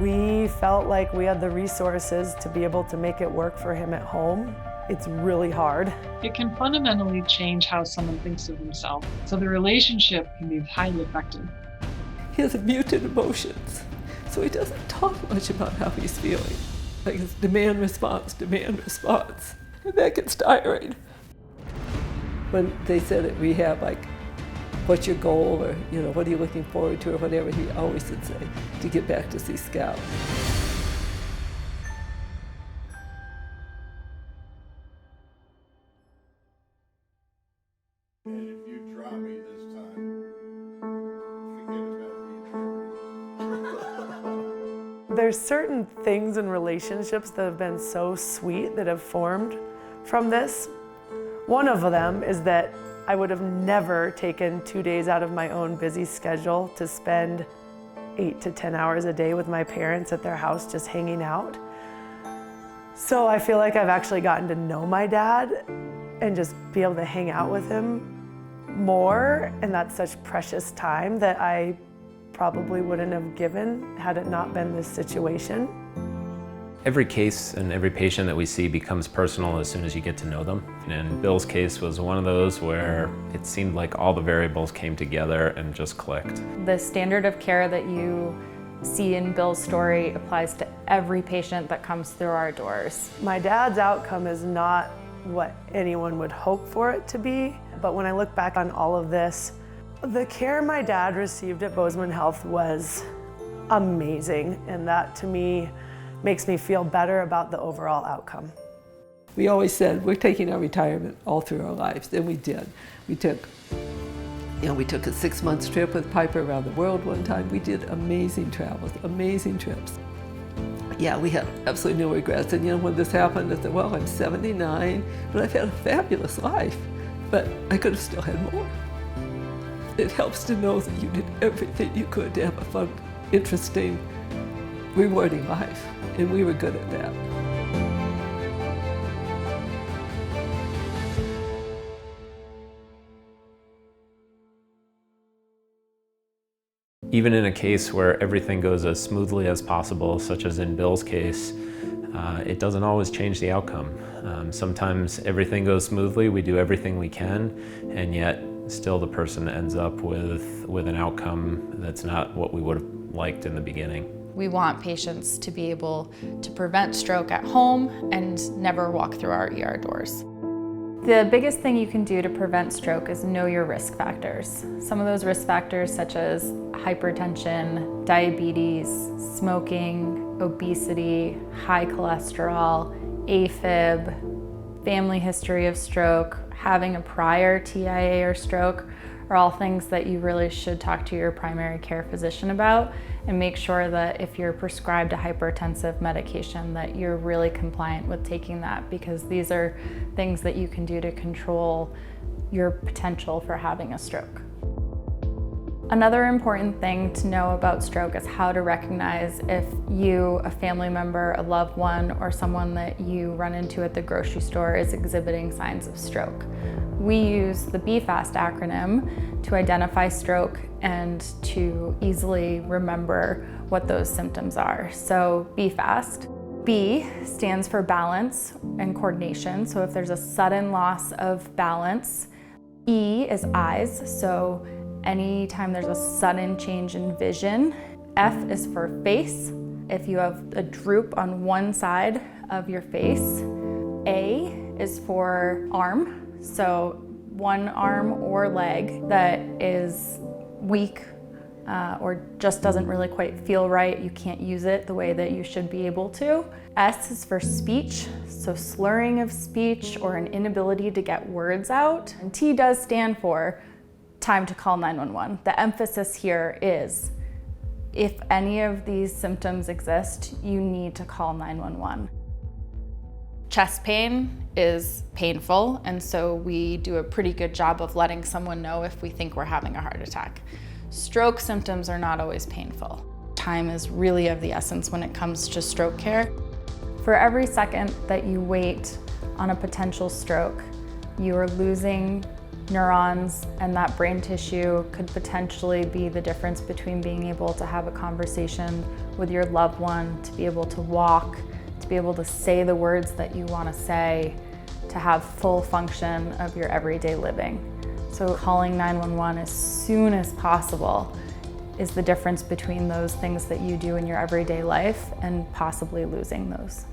We felt like we had the resources to be able to make it work for him at home. It's really hard. It can fundamentally change how someone thinks of themselves, so the relationship can be highly affected. He has muted emotions, so he doesn't talk much about how he's feeling. Like it's demand response, and that gets tiring. When they said at rehab, like, what's your goal, or what are you looking forward to, or whatever, he always would say, to get back to see Scout. And if you drop me this time, forget about me. There's certain things in relationships that have been so sweet that have formed from this. One of them is that I would have never taken 2 days out of my own busy schedule to spend 8 to 10 hours a day with my parents at their house just hanging out. So I feel like I've actually gotten to know my dad and just be able to hang out with him more, and that's such precious time that I probably wouldn't have given had it not been this situation. Every case and every patient that we see becomes personal as soon as you get to know them. And Bill's case was one of those where it seemed like all the variables came together and just clicked. The standard of care that you see in Bill's story applies to every patient that comes through our doors. My dad's outcome is not what anyone would hope for it to be, but when I look back on all of this, the care my dad received at Bozeman Health was amazing, and that to me makes me feel better about the overall outcome. We always said we're taking our retirement all through our lives, and we did. We took a 6-month trip with Piper around the world one time. We did amazing travels, amazing trips. Yeah, we had absolutely no regrets. And when this happened, I said, well, I'm 79, but I've had a fabulous life. But I could have still had more. It helps to know that you did everything you could to have a fun, interesting, rewarding life. And we were good at that. Even in a case where everything goes as smoothly as possible, such as in Bill's case, it doesn't always change the outcome. Sometimes everything goes smoothly, we do everything we can, and yet still the person ends up with an outcome that's not what we would have liked in the beginning. We want patients to be able to prevent stroke at home and never walk through our ER doors. The biggest thing you can do to prevent stroke is know your risk factors. Some of those risk factors, such as hypertension, diabetes, smoking, obesity, high cholesterol, AFib, family history of stroke, having a prior TIA or stroke, are all things that you really should talk to your primary care physician about, and make sure that if you're prescribed a hypertensive medication that you're really compliant with taking that, because these are things that you can do to control your potential for having a stroke. Another important thing to know about stroke is how to recognize if you, a family member, a loved one, or someone that you run into at the grocery store is exhibiting signs of stroke. We use the BFAST acronym to identify stroke and to easily remember what those symptoms are. So BFAST. B stands for balance and coordination. So if there's a sudden loss of balance. E is eyes. So anytime there's a sudden change in vision. F is for face. If you have a droop on one side of your face. A is for arm. So one arm or leg that is weak or just doesn't really quite feel right. You can't use it the way that you should be able to. S is for speech, so slurring of speech or an inability to get words out. And T does stand for time to call 911. The emphasis here is if any of these symptoms exist, you need to call 911. Chest pain is painful, and so we do a pretty good job of letting someone know if we think we're having a heart attack. Stroke symptoms are not always painful. Time is really of the essence when it comes to stroke care. For every second that you wait on a potential stroke, you are losing neurons and that brain tissue could potentially be the difference between being able to have a conversation with your loved one, to be able to walk, to be able to say the words that you want to say, to have full function of your everyday living. So calling 911 as soon as possible is the difference between those things that you do in your everyday life and possibly losing those.